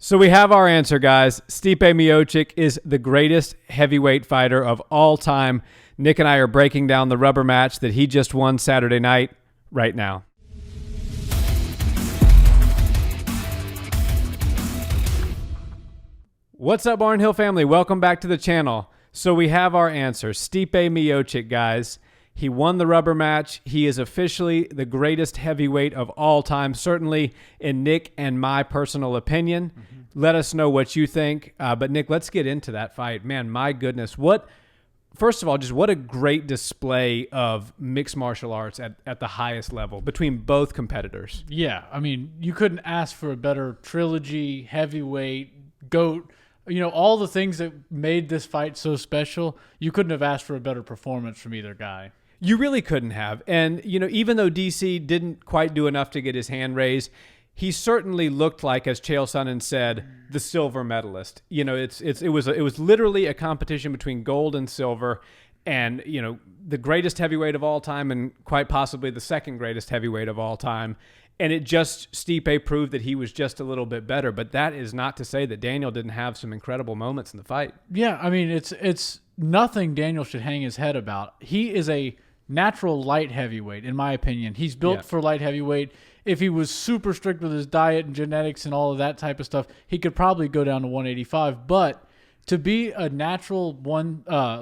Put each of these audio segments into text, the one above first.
So we have our answer, guys. Stipe Miocic is the greatest heavyweight fighter of all time. Nick and I are breaking down the rubber match that he just won Saturday night right now. What's up, Barnhill family? Welcome back to the channel. So we have our answer. Stipe Miocic, guys. He won the rubber match. He is officially the greatest heavyweight of all time, certainly in Nick and my personal opinion. Let us know what you think. But Nick, let's get into that fight. Man, my goodness. First of all, just what a great display of mixed martial arts at the highest level between both competitors. Yeah, I mean, you couldn't ask for a better trilogy, heavyweight, GOAT. You know, all the things that made this fight so special, you couldn't have asked for a better performance from either guy. You really couldn't have. And, you know, even though DC didn't quite do enough to get his hand raised, he certainly looked like, as Chael Sonnen said, the silver medalist. You know, it was literally a competition between gold and silver, and, you know, the greatest heavyweight of all time and quite possibly the second greatest heavyweight of all time. And Stipe proved that he was just a little bit better. But that is not to say that Daniel didn't have some incredible moments in the fight. Yeah, I mean, it's nothing Daniel should hang his head about. He is a natural light heavyweight, in my opinion. He's built for light heavyweight. If he was super strict with his diet and genetics and all of that type of stuff, he could probably go down to 185. But to be a natural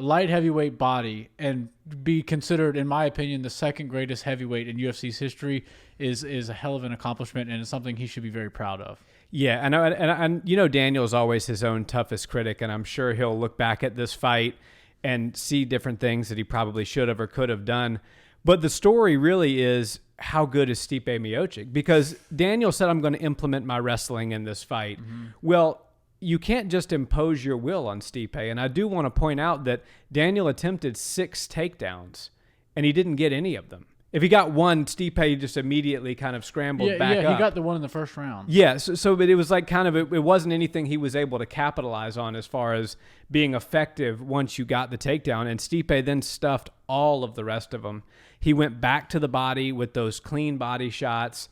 light heavyweight body and be considered, in my opinion, the second greatest heavyweight in UFC's history is a hell of an accomplishment, and it's something he should be very proud of. Yeah, and you know, Daniel is always his own toughest critic, and I'm sure he'll look back at this fight and see different things that he probably should have or could have done. But the story really is, how good is Stipe Miocic? Because Daniel said, I'm going to implement my wrestling in this fight. Well, you can't just impose your will on Stipe. And I do want to point out that Daniel attempted 6 takedowns, and he didn't get any of them. If he got one, Stipe just immediately kind of scrambled back up. Yeah, he got the one in the first round. Yeah, but it was like kind of, it wasn't anything he was able to capitalize on as far as being effective once you got the takedown. And Stipe then stuffed all of the rest of them. He went back to the body with those clean body shots.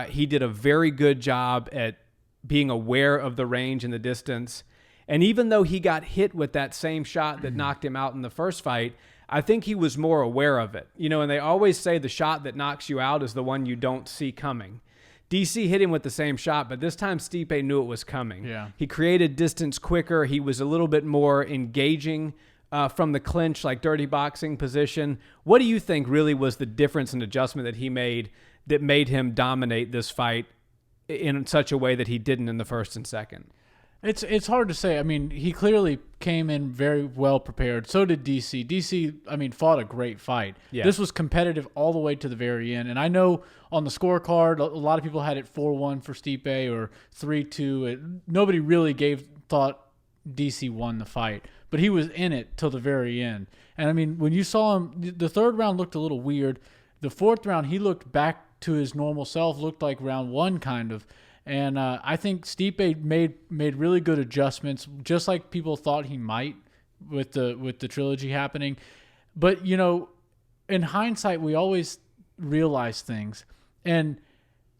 He did a very good job at being aware of the range and the distance. And even though he got hit with that same shot that knocked him out in the first fight, I think he was more aware of it. You know, and they always say the shot that knocks you out is the one you don't see coming. DC hit him with the same shot, but this time Stipe knew it was coming. Yeah. He created distance quicker. He was a little bit more engaging from the clinch, like dirty boxing position. What do you think really was the difference and adjustment that he made that made him dominate this fight in such a way that he didn't in the first and second? It's hard to say. I mean, he clearly came in very well prepared. So did DC. DC, I mean, fought a great fight. Yeah. This was competitive all the way to the very end. And I know on the scorecard, a lot of people had it 4-1 for Stipe or 3-2. Nobody really thought DC won the fight, but he was in it till the very end. And I mean, when you saw him, the third round looked a little weird. The fourth round, he looked back to his normal self, looked like round one kind of. And I think Stipe made really good adjustments, just like people thought he might with the trilogy happening. But, you know, in hindsight, we always realize things. And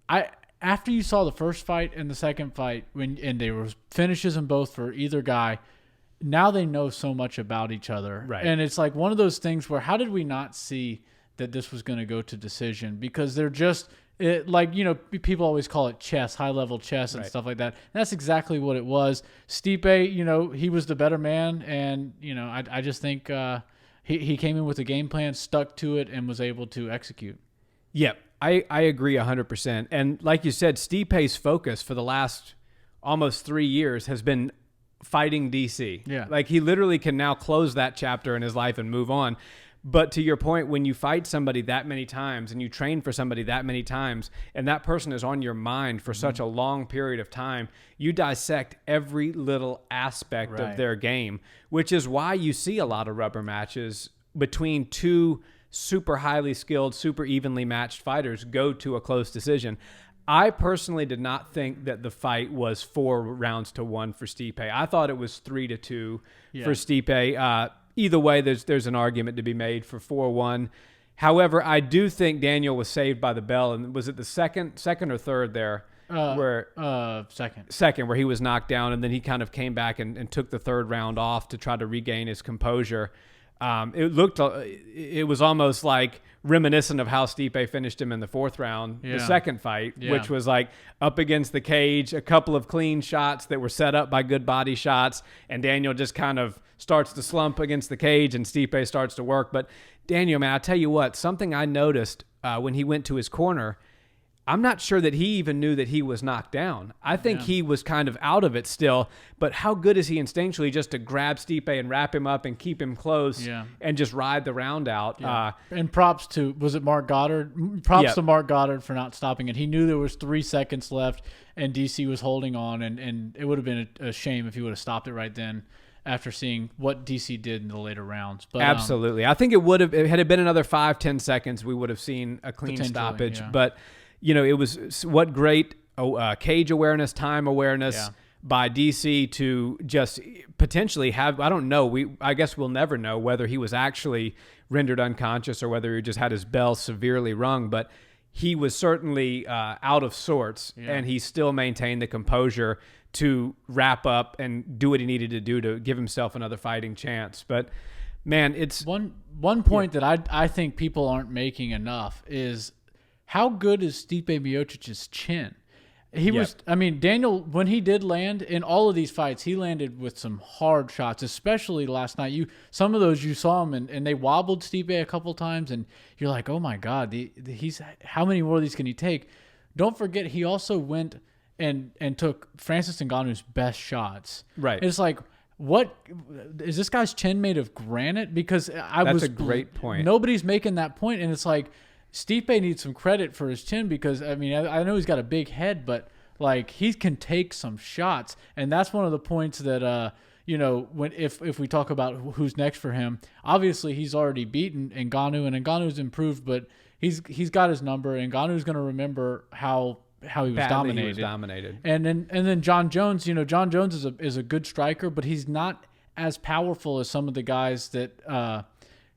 after you saw the first fight and the second fight, and there were finishes in both for either guy, now they know so much about each other. Right. And it's like one of those things where, how did we not see that this was going to go to decision? Because they're just... like, you know, people always call it chess, high-level chess and stuff like that. And that's exactly what it was. Stipe, you know, he was the better man. And, you know, I just think he came in with a game plan, stuck to it, and was able to execute. Yeah, I agree 100%. And like you said, Stipe's focus for the last almost 3 years has been fighting DC. Yeah. Like, he literally can now close that chapter in his life and move on. But to your point, when you fight somebody that many times and you train for somebody that many times and that person is on your mind for such a long period of time, you dissect every little aspect of their game, which is why you see a lot of rubber matches between two super highly skilled, super evenly matched fighters go to a close decision. I personally did not think that the fight was 4 rounds to 1 for Stipe. I thought it was 3-2 for Stipe. Either way, there's an argument to be made for 4-1. However, I do think Daniel was saved by the bell. And was it the second or third there? Second, where he was knocked down, and then he kind of came back and took the third round off to try to regain his composure. It was almost like reminiscent of how Stipe finished him in the fourth round, the second fight, which was like up against the cage, a couple of clean shots that were set up by good body shots, and Daniel just kind of starts to slump against the cage, and Stipe starts to work. But Daniel, man, I tell you what, something I noticed when he went to his corner, I'm not sure that he even knew that he was knocked down. I think he was kind of out of it still, but how good is he instinctually just to grab Stipe and wrap him up and keep him close and just ride the round out. Yeah. And props to, was it Mark Goddard? Props to Mark Goddard for not stopping it. He knew there was 3 seconds left and DC was holding on, and it would have been a shame if he would have stopped it right then after seeing what DC did in the later rounds. But absolutely. I think it would have, had it been another 5-10 seconds, we would have seen a clean stoppage. But it was what great cage awareness, time awareness by DC to just potentially have, I don't know, I guess we'll never know whether he was actually rendered unconscious or whether he just had his bell severely rung, but he was certainly out of sorts, and he still maintained the composure to wrap up and do what he needed to do to give himself another fighting chance. But man, it's one point that I think people aren't making enough is how good is Stipe Miocic's chin? He was, I mean, Daniel, when he did land in all of these fights, he landed with some hard shots, especially last night. Some of those you saw him and they wobbled Stipe a couple times, and you're like, oh my God, he's how many more of these can he take? Don't forget, he also went and took Francis Ngannou's best shots. Right. It's like, what is this guy's chin made of granite? Because that's a great point. Nobody's making that point, and it's like, Stipe needs some credit for his chin because, I mean, I know he's got a big head, but, like, he can take some shots. And that's one of the points that, when if we talk about who's next for him, obviously he's already beaten Ngannou, and Ngannou's improved, but he's got his number. Ngannou's going to remember how he was dominated. And then Jon Jones, Jon Jones is a good striker, but he's not as powerful as some of the guys that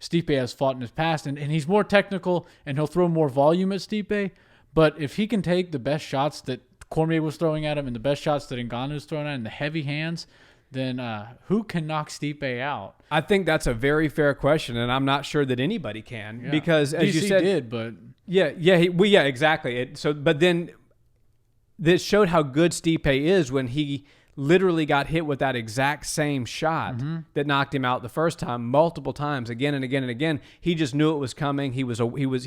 Stipe has fought in his past, and he's more technical, and he'll throw more volume at Stipe. But if he can take the best shots that Cormier was throwing at him and the best shots that Ngannou's throwing at him, the heavy hands, then who can knock Stipe out? I think that's a very fair question, and I'm not sure that anybody can because, as DC you said, did, but exactly. But then this showed how good Stipe is when he literally got hit with that exact same shot that knocked him out the first time, multiple times, again and again and again. He just knew it was coming. He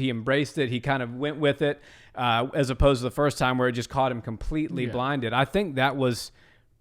embraced it. He kind of went with it, as opposed to the first time where it just caught him completely blinded. I think that was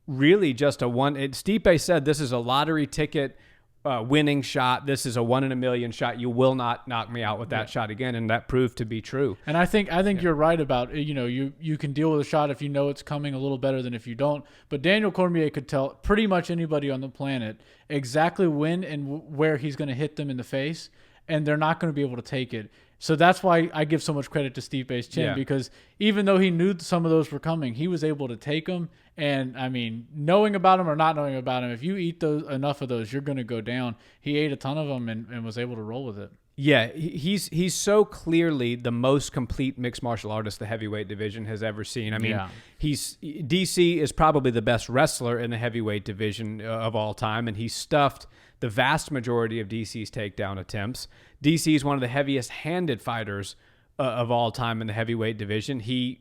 really just Stipe said, this is a lottery ticket winning shot. This is a 1 in a million shot. You will not knock me out with that shot again, and that proved to be true. And I think you're right about, you can deal with a shot if you know it's coming a little better than if you don't. But Daniel Cormier could tell pretty much anybody on the planet exactly when and where he's going to hit them in the face, and they're not going to be able to take it. So that's why I give so much credit to Stipe's chin, because even though he knew some of those were coming, he was able to take them. And, I mean, knowing about them or not knowing about them, if you eat enough of those, you're going to go down. He ate a ton of them and was able to roll with it. Yeah, he's so clearly the most complete mixed martial artist the heavyweight division has ever seen. I mean, DC is probably the best wrestler in the heavyweight division of all time, and he stuffed the vast majority of DC's takedown attempts. DC is one of the heaviest handed fighters of all time in the heavyweight division. He,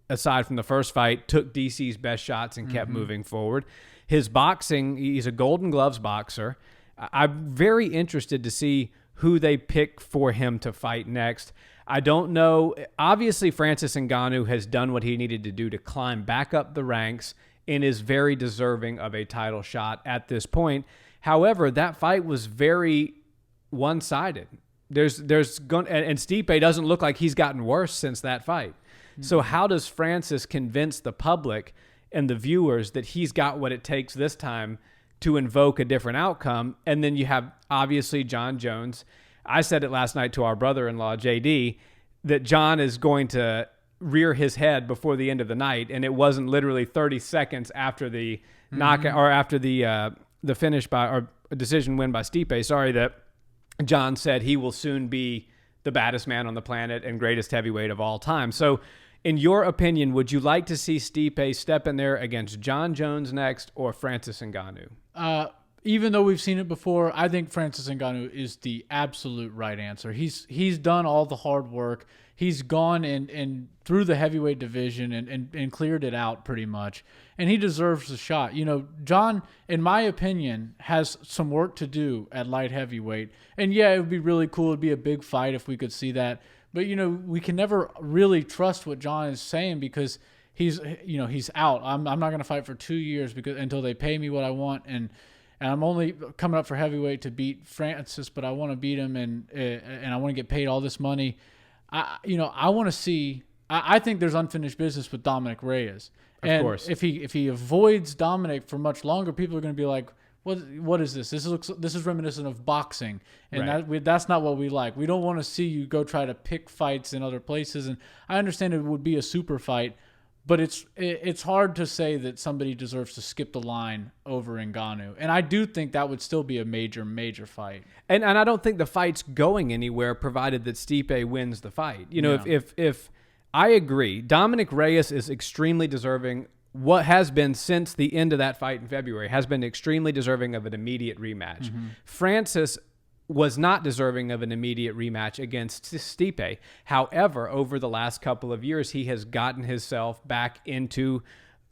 aside from the first fight, took DC's best shots and kept moving forward. His boxing, he's a Golden Gloves boxer. I'm very interested to see who they pick for him to fight next. I don't know. Obviously, Francis Ngannou has done what he needed to do to climb back up the ranks and is very deserving of a title shot at this point. However, that fight was very one-sided. And Stipe doesn't look like he's gotten worse since that fight. So how does Francis convince the public and the viewers that he's got what it takes this time to invoke a different outcome? And then you have, obviously, Jon Jones. I said it last night to our brother-in-law, JD, that Jon is going to rear his head before the end of the night, and it wasn't literally 30 seconds after the knockout or after the finish or decision win by Stipe, that Jon said he will soon be the baddest man on the planet and greatest heavyweight of all time. So In your opinion, would you like to see Stipe step in there against Jon Jones next or Francis Ngannou? Even though we've seen it before, I think Francis Ngannou is the absolute right answer. He's done all the hard work. He's gone and through the heavyweight division and cleared it out pretty much. And he deserves a shot. You know, Jon, in my opinion, has some work to do at light heavyweight. And yeah, it would be really cool. It'd be a big fight if we could see that. But, you know, we can never really trust what Jon is saying because he's out. I'm not going to fight for 2 years until they pay me what I want. And I'm only coming up for heavyweight to beat Francis, but I want to beat him and I want to get paid all this money. I want to see. I think there's unfinished business with Dominic Reyes. Of course. If he avoids Dominic for much longer, people are going to be like, "What is this? This is reminiscent of boxing, and right. That's not what we like. We don't want to see you go try to pick fights in other places." And I understand it would be a super fight. But it's hard to say that somebody deserves to skip the line over Ngannou. And I do think that would still be a major, major fight. And I don't think the fight's going anywhere provided that Stipe wins the fight. You know, if I agree, Dominic Reyes is extremely deserving. What has been since the end of that fight in February has been extremely deserving of an immediate rematch. Mm-hmm. Francis was not deserving of an immediate rematch against Stipe. However, over the last couple of years, he has gotten himself back into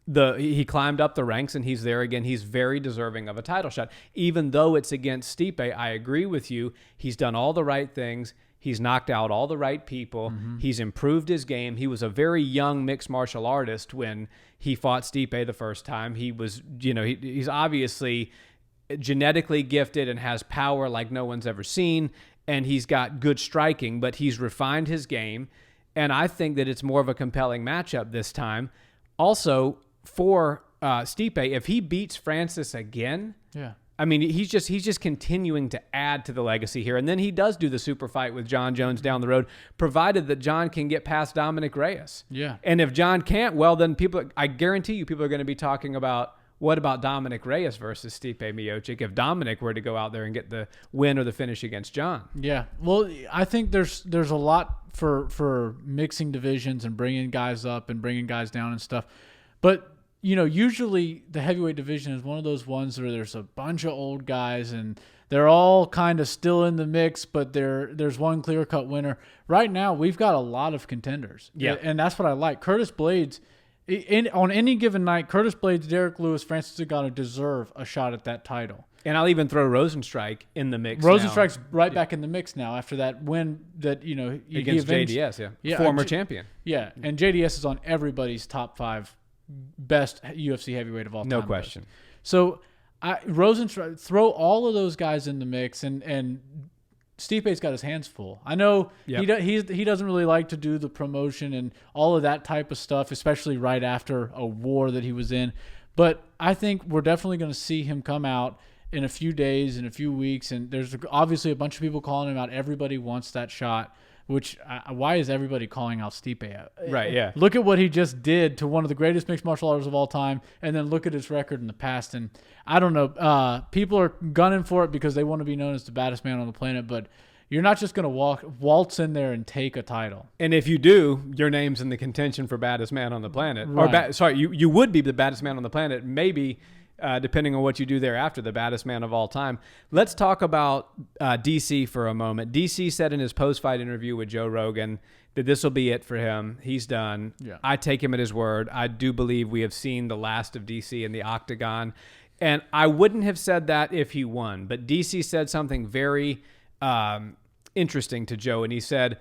he climbed up the ranks and he's there again. He's very deserving of a title shot. Even though it's against Stipe, I agree with you. He's done all the right things. He's knocked out all the right people. Mm-hmm. He's improved his game. He was a very young mixed martial artist when he fought Stipe the first time. He was, he's obviously genetically gifted and has power like no one's ever seen, and he's got good striking, but he's refined his game, and I think that it's more of a compelling matchup this time. Also, for Stipe, if he beats Francis again, I mean, he's just continuing to add to the legacy here, and then he does do the super fight with Jon Jones down the road, provided that Jon can get past Dominic Reyes. Yeah. And if Jon can't, well, then I guarantee you people are going to be talking about, what about Dominic Reyes versus Stipe Miocic if Dominic were to go out there and get the win or the finish against Jon? Yeah. Well, I think there's a lot for mixing divisions and bringing guys up and bringing guys down and stuff. But, usually the heavyweight division is one of those ones where there's a bunch of old guys and they're all kind of still in the mix, but there's one clear-cut winner. Right now, we've got a lot of contenders. Yeah. And that's what I like. Curtis Blades, on any given night, Curtis Blades, Derek Lewis, Francis Ngannou deserve a shot at that title. And I'll even throw Rosenstrike in the mix. Rosenstrike's right back in the mix now after that win that against JDS, former champion. Yeah, and JDS is on everybody's top 5 best UFC heavyweight of all time. No question. List. So Rosenstrike, throw all of those guys in the mix, and Stipe's got his hands full. I know he doesn't really like to do the promotion and all of that type of stuff, especially right after a war that he was in. But I think we're definitely going to see him come out in a few days, in a few weeks, and there's obviously a bunch of people calling him out. Everybody wants that shot. Which why is everybody calling out Stipe? Right, yeah. Look at what he just did to one of the greatest mixed martial artists of all time, and then look at his record in the past. And I don't know, people are gunning for it because they want to be known as the baddest man on the planet, but you're not just going to waltz in there and take a title. And if you do, your name's in the contention for baddest man on the planet. Right. Or you would be the baddest man on the planet, maybe. Depending on what you do thereafter, the baddest man of all time. Let's talk about DC for a moment. DC said in his post-fight interview with Joe Rogan that this will be it for him. He's done. Yeah. I take him at his word. I do believe we have seen the last of DC in the octagon. And I wouldn't have said that if he won. But DC said something very interesting to Joe. And he said,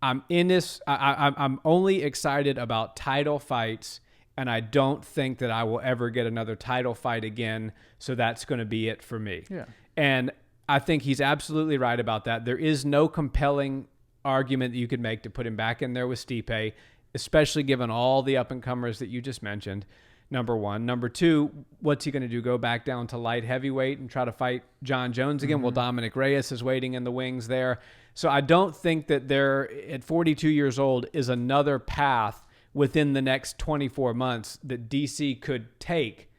I'm in this. I'm only excited about title fights, and I don't think that I will ever get another title fight again, so that's going to be it for me. Yeah. And I think he's absolutely right about that. There is no compelling argument that you could make to put him back in there with Stipe, especially given all the up-and-comers that you just mentioned, number one. Number two, what's he going to do, go back down to light heavyweight and try to fight Jon Jones again? Mm-hmm. Well, Dominic Reyes is waiting in the wings there. So I don't think that there, at 42 years old, is another path within the next 24 months that DC could take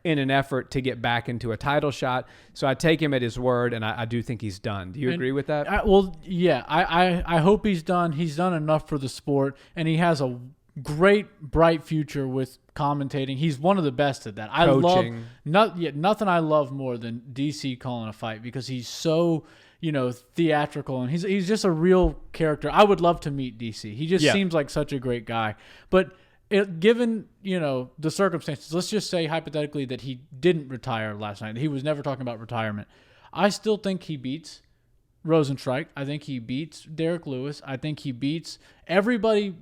in an effort to get back into a title shot. So I take him at his word, and I do think he's done. Do you agree with that? I hope he's done. He's done enough for the sport, and he has a great, bright future with commentating. He's one of the best at that. I Coaching. love nothing I love more than DC calling a fight because he's so, theatrical, and he's just a real character. I would love to meet DC. He just seems like such a great guy. But given, the circumstances, let's just say hypothetically that he didn't retire last night. He was never talking about retirement. I still think he beats Rosenstrike. I think he beats Derek Lewis. I think he beats everybody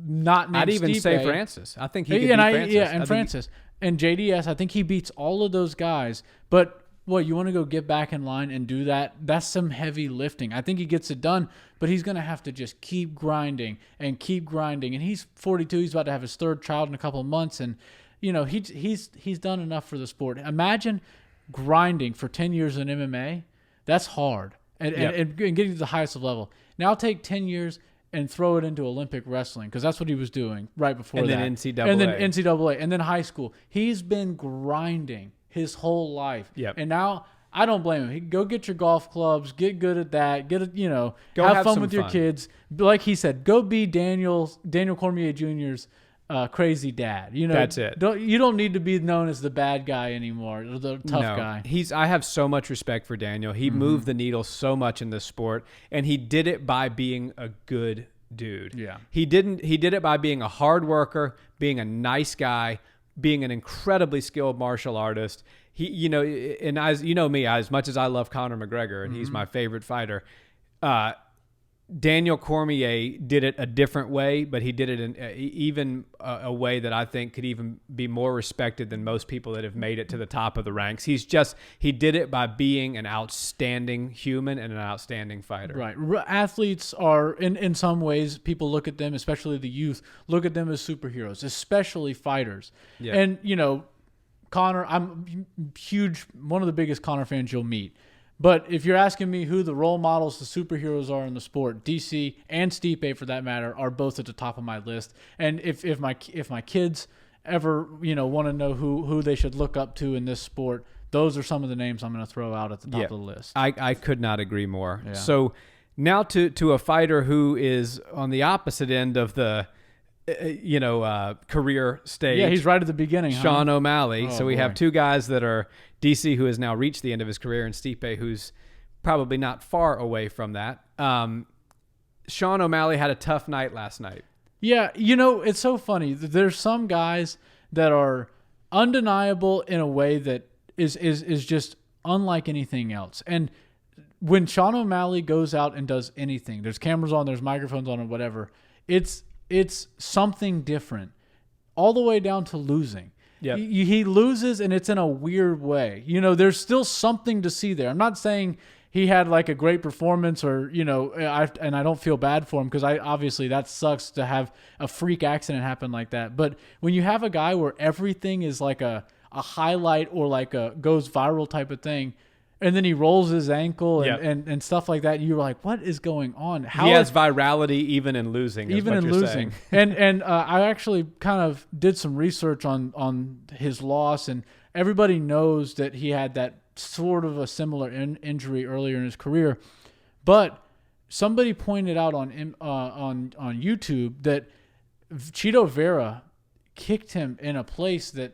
not named I'd even Stipe. say Francis. I think he could beat Francis. And Francis. And JDS, I think he beats all of those guys. But, you want to go get back in line and do that? That's some heavy lifting. I think he gets it done, but he's going to have to just keep grinding and keep grinding. And he's 42. He's about to have his third child in a couple of months. And, he's done enough for the sport. Imagine grinding for 10 years in MMA. That's hard. And getting to the highest level. Now take 10 years and throw it into Olympic wrestling because that's what he was doing right before that. And then NCAA. And then NCAA. And then high school. He's been grinding his whole life. Yep. And now I don't blame him. Go get your golf clubs. Get good at that. Go have fun some with your kids. Like he said, go be Daniel Cormier Jr.'s crazy dad. That's it. You don't need to be known as the bad guy anymore, or the tough guy. I have so much respect for Daniel. He moved the needle so much in this sport, and he did it by being a good dude. Yeah. He did it by being a hard worker, being a nice guy, being an incredibly skilled martial artist. He, and as you know me, as much as I love Conor McGregor and he's my favorite fighter, Daniel Cormier did it a different way, but he did it in a way that I think could even be more respected than most people that have made it to the top of the ranks. He did it by being an outstanding human and an outstanding fighter. Right. Athletes are, in some ways, people look at them, especially the youth, look at them as superheroes, especially fighters. Yeah. And, Conor, I'm huge, one of the biggest Conor fans you'll meet. But if you're asking me who the role models, the superheroes are in the sport, DC and Stipe, for that matter, are both at the top of my list. And if my kids ever want to know who they should look up to in this sport, those are some of the names I'm going to throw out at the top of the list. I could not agree more. Yeah. So now to a fighter who is on the opposite end of the career stage. Yeah, he's right at the beginning. Sean O'Malley. Oh, so we have two guys that are DC, who has now reached the end of his career, and Stipe, who's probably not far away from that. Sean O'Malley had a tough night last night. Yeah, it's so funny. There's some guys that are undeniable in a way that is just unlike anything else. And when Sean O'Malley goes out and does anything, there's cameras on, there's microphones on, or whatever, it's something different, all the way down to losing. Yep. He loses, and it's in a weird way. There's still something to see there. I'm not saying he had like a great performance or, and I don't feel bad for him because obviously that sucks to have a freak accident happen like that. But when you have a guy where everything is like a highlight or like a goes viral type of thing, and then he rolls his ankle and stuff like that, you're like, what is going on? He has virality even in losing. Even in losing. And I actually kind of did some research on his loss, and everybody knows that he had that sort of a similar injury earlier in his career. But somebody pointed out on YouTube that Chito Vera kicked him in a place that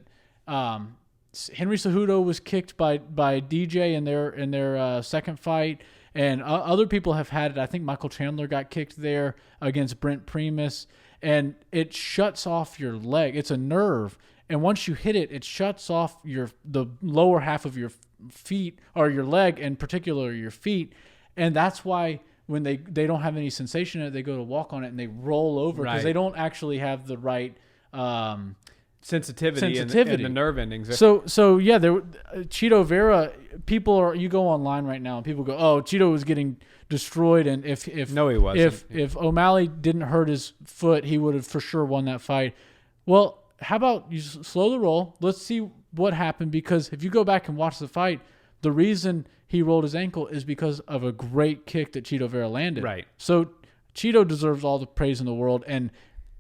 Henry Cejudo was kicked by DJ in their second fight, and other people have had it. I think Michael Chandler got kicked there against Brent Primus, and it shuts off your leg. It's a nerve, and once you hit it, it shuts off the lower half of your feet or your leg, in particular your feet, and that's why when they don't have any sensation in it, they go to walk on it and they roll over because they don't actually have the right sensitivity. And the nerve endings. So yeah, Chito Vera, you go online right now and people go, oh, Chito was getting destroyed, and if no, he wasn't. If O'Malley didn't hurt his foot, he would have for sure won that fight. Well, how about you slow the roll? Let's see what happened, because if you go back and watch the fight, the reason he rolled his ankle is because of a great kick that Chito Vera landed. Right. So Chito deserves all the praise in the world, and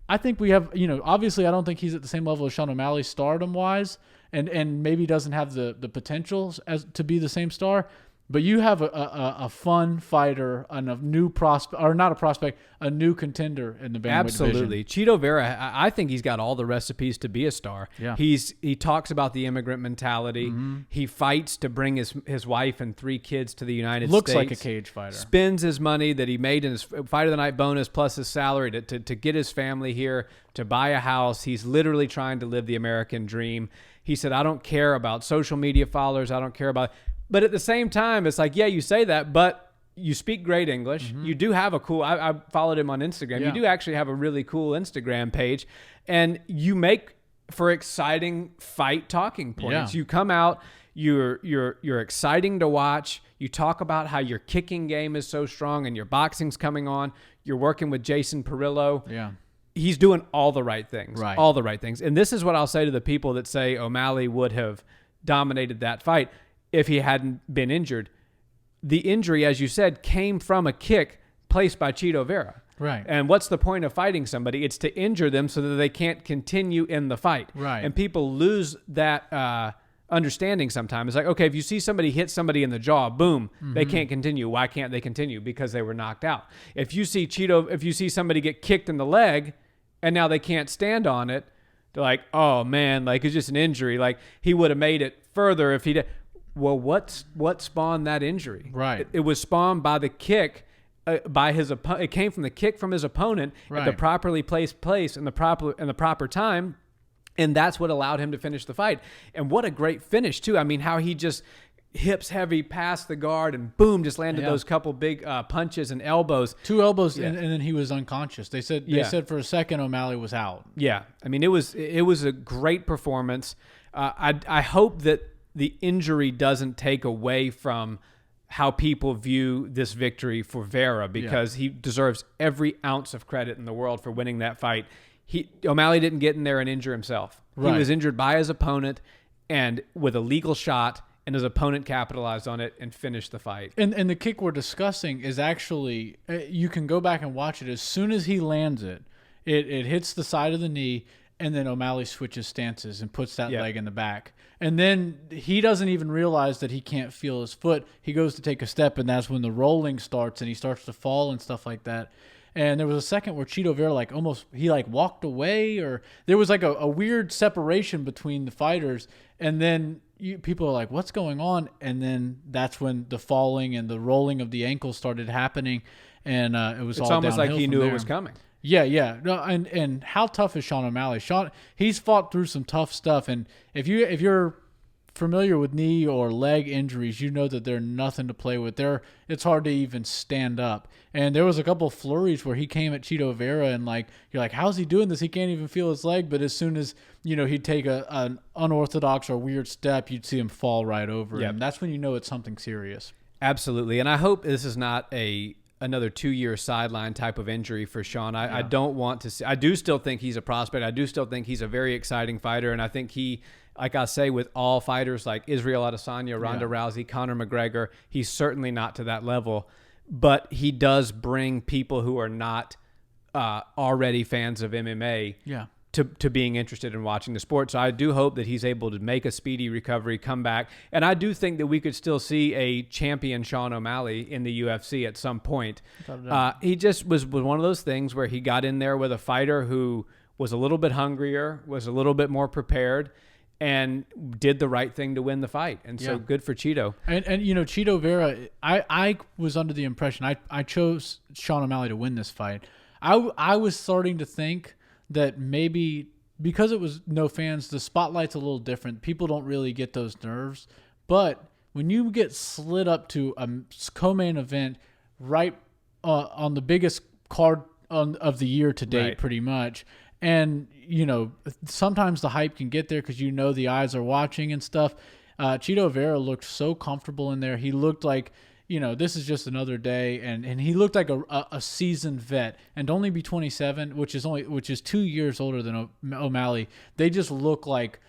I think we have, obviously I don't think he's at the same level as Sean O'Malley stardom-wise, and maybe doesn't have the potential to be the same star, But you have a fun fighter and a new prospect, or not a prospect, a new contender in the bantamweight Absolutely. division. Chito Vera, I think he's got all the recipes to be a star. Yeah. He talks about the immigrant mentality. He fights to bring his wife and 3 kids to the United States. Looks like a cage fighter. Spends his money that he made in his Fight of the Night bonus plus his salary to get his family here, to buy a house. He's literally trying to live the American dream. He said, I don't care about social media followers. I don't care about... But at the same time, it's like, yeah, you say that, but you speak great English. You do have a cool... I followed him on Instagram. Yeah. You do actually have a really cool Instagram page. And you make for exciting fight talking points. Yeah. You come out, you're exciting to watch. You talk about how your kicking game is so strong and your boxing's coming on. You're working with Jason Perillo. Yeah. He's doing all the right things. Right. All the right things. And this is what I'll say to the people that say O'Malley would have dominated that fight if he hadn't been injured. The injury, as you said, came from a kick placed by Chito Vera. Right. And what's the point of fighting somebody? It's to injure them so that they can't continue in the fight. Right. And people lose that understanding sometimes. It's like, okay, if you see somebody hit somebody in the jaw, boom, they can't continue. Why can't they continue? Because they were knocked out. If you see somebody get kicked in the leg and now they can't stand on it, they're like, oh man, like it's just an injury. Like he would have made it further if he did. Well, what spawned that injury? Right. It was spawned by the kick by his opponent. It came from the kick from his opponent at the properly placed place in the proper time, and that's what allowed him to finish the fight. And what a great finish too. I mean, how he just hips heavy past the guard and boom, just landed those couple big punches and elbows. 2 elbows, and then he was unconscious. They said for a second O'Malley was out. Yeah, I mean, it was a great performance. I hope that the injury doesn't take away from how people view this victory for Vera, because he deserves every ounce of credit in the world for winning that fight. O'Malley didn't get in there and injure himself. Right. He was injured by his opponent and with a legal shot, and his opponent capitalized on it and finished the fight. And the kick we're discussing is actually, you can go back and watch it. As soon as he lands it, it hits the side of the knee, and then O'Malley switches stances and puts that leg in the back. And then he doesn't even realize that he can't feel his foot. He goes to take a step, and that's when the rolling starts, and he starts to fall and stuff like that. And there was a second where Chito Vera walked away, or there was like a weird separation between the fighters. And then people are like, what's going on? And then that's when the falling and the rolling of the ankle started happening. And it's all almost like he knew there. It was coming. Yeah. No, and how tough is Sean O'Malley? He's fought through some tough stuff, and if you're familiar with knee or leg injuries, you know that they're nothing to play with. It's hard to even stand up. And there was a couple of flurries where he came at Chito Vera, and you're like, how's he doing this? He can't even feel his leg. But as soon as he'd take an unorthodox or weird step, you'd see him fall right over him. That's when you know it's something serious. Absolutely, and I hope this is not another 2-year sideline type of injury for Sean. I don't want to see. I do still think he's a prospect. I do still think he's a very exciting fighter, and I think he, like I say, with all fighters like Israel Adesanya, Ronda Rousey, Conor McGregor, he's certainly not to that level, but he does bring people who are not already fans of MMA to being interested in watching the sport. So I do hope that he's able to make a speedy recovery, come back. And I do think that we could still see a champion Sean O'Malley in the UFC at some point. He just was one of those things where he got in there with a fighter who was a little bit hungrier, was a little bit more prepared, and did the right thing to win the fight. And so good for Chito. And Chito Vera, I was under the impression, I chose Sean O'Malley to win this fight. I was starting to think that maybe because it was no fans, the spotlight's a little different. People don't really get those nerves. But when you get slid up to a co-main event right on the biggest card of the year to date, pretty much, and sometimes the hype can get there because the eyes are watching and stuff. Chito Vera looked so comfortable in there. He looked like, this is just another day, and he looked like a seasoned vet. And to only be 27, which is 2 years older than O'Malley, they just look like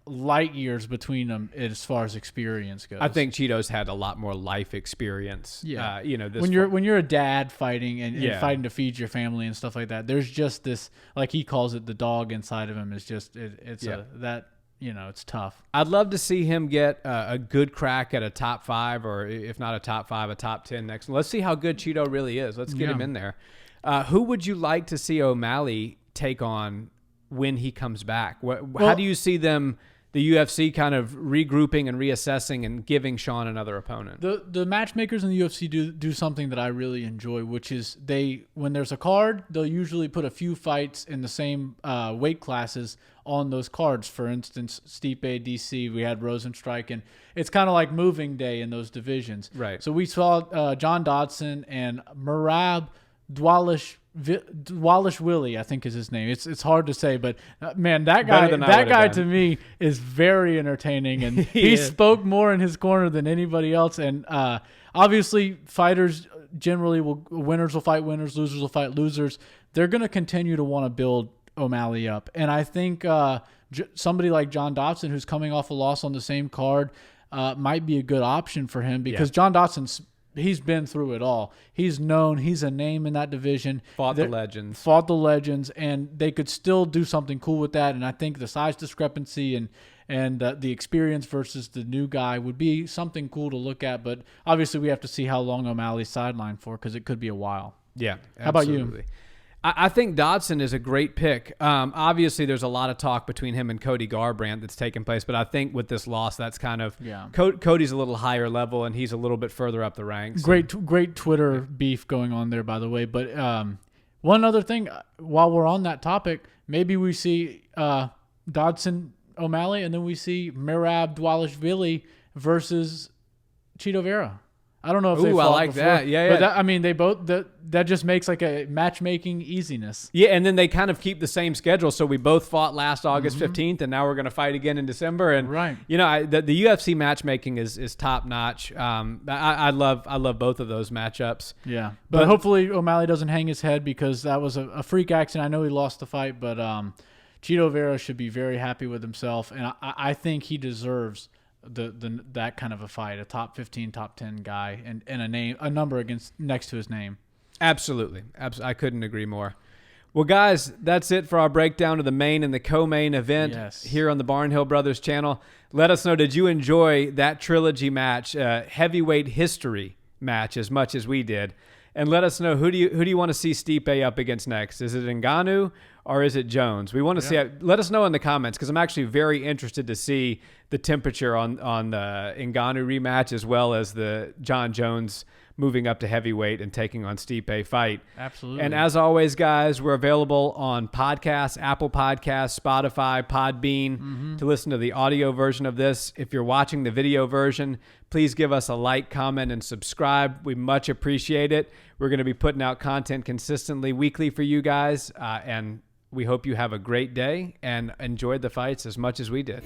light years between them as far as experience goes. I think Cheeto's had a lot more life experience. Yeah, when you're a dad fighting and fighting to feed your family and stuff like that, there's just this, like he calls it, the dog inside of him is just it's tough. I'd love to see him get a good crack at a top 5, or if not a top 5, a top 10 next. Let's see how good Chito really is. Let's get him in there. Who would you like to see O'Malley take on when he comes back? How do you see them, the UFC, kind of regrouping and reassessing and giving Sean another opponent? The matchmakers in the UFC do something that I really enjoy, which is when there's a card, they'll usually put a few fights in the same weight classes on those cards. For instance, Stipe, DC, we had Rosenstrike, and it's kind of like moving day in those divisions. Right. So we saw John Dodson and Merab Dwalishvili, I think is his name. It's hard to say, but man, that guy to me is very entertaining, and he spoke more in his corner than anybody else. And obviously, fighters generally winners will fight winners, losers will fight losers. They're going to continue to want to build O'Malley up, and I think somebody like John Dodson, who's coming off a loss on the same card, might be a good option for him, because John Dodson's. He's been through it all. He's known. He's a name in that division. Fought the legends, and they could still do something cool with that. And I think the size discrepancy and the experience versus the new guy would be something cool to look at. But obviously, we have to see how long O'Malley's sidelined for, because it could be a while. Yeah, absolutely. How about you? I think Dodson is a great pick. Obviously, there's a lot of talk between him and Cody Garbrandt that's taken place, but I think with this loss, that's kind of Cody's a little higher level, and he's a little bit further up the ranks. Great Twitter beef going on there, by the way. But one other thing, while we're on that topic, maybe we see Dodson O'Malley, and then we see Merab Dwalishvili versus Chito Vera. I don't know if they fought I like before, that. Yeah. But they both that just makes like a matchmaking easiness. Yeah, and then they kind of keep the same schedule. So we both fought last August 15th, and now we're going to fight again in December. And right, the UFC matchmaking is top notch. I love both of those matchups. Yeah, but hopefully O'Malley doesn't hang his head, because that was a freak accident. I know he lost the fight, but Chito Vera should be very happy with himself, and I think he deserves that kind of a fight, a top 15, top 10 guy, and a number next to his name. Absolutely. I couldn't agree more. Well, guys, that's it for our breakdown of the main and the co-main event here on the Barnhill Brothers channel. Let us know, did you enjoy that trilogy match, heavyweight history match, as much as we did? And let us know, who do you want to see Stipe up against next? Is it Ngannou or is it Jones? We want to see. Let us know in the comments, because I'm actually very interested to see the temperature on the Ngannou rematch, as well as the Jon Jones moving up to heavyweight and taking on Stipe fight. Absolutely. And as always, guys, we're available on podcasts, Apple Podcasts, Spotify, Podbean, to listen to the audio version of this. If you're watching the video version, please give us a like, comment, and subscribe. We much appreciate it. We're going to be putting out content consistently weekly for you guys, and we hope you have a great day and enjoyed the fights as much as we did.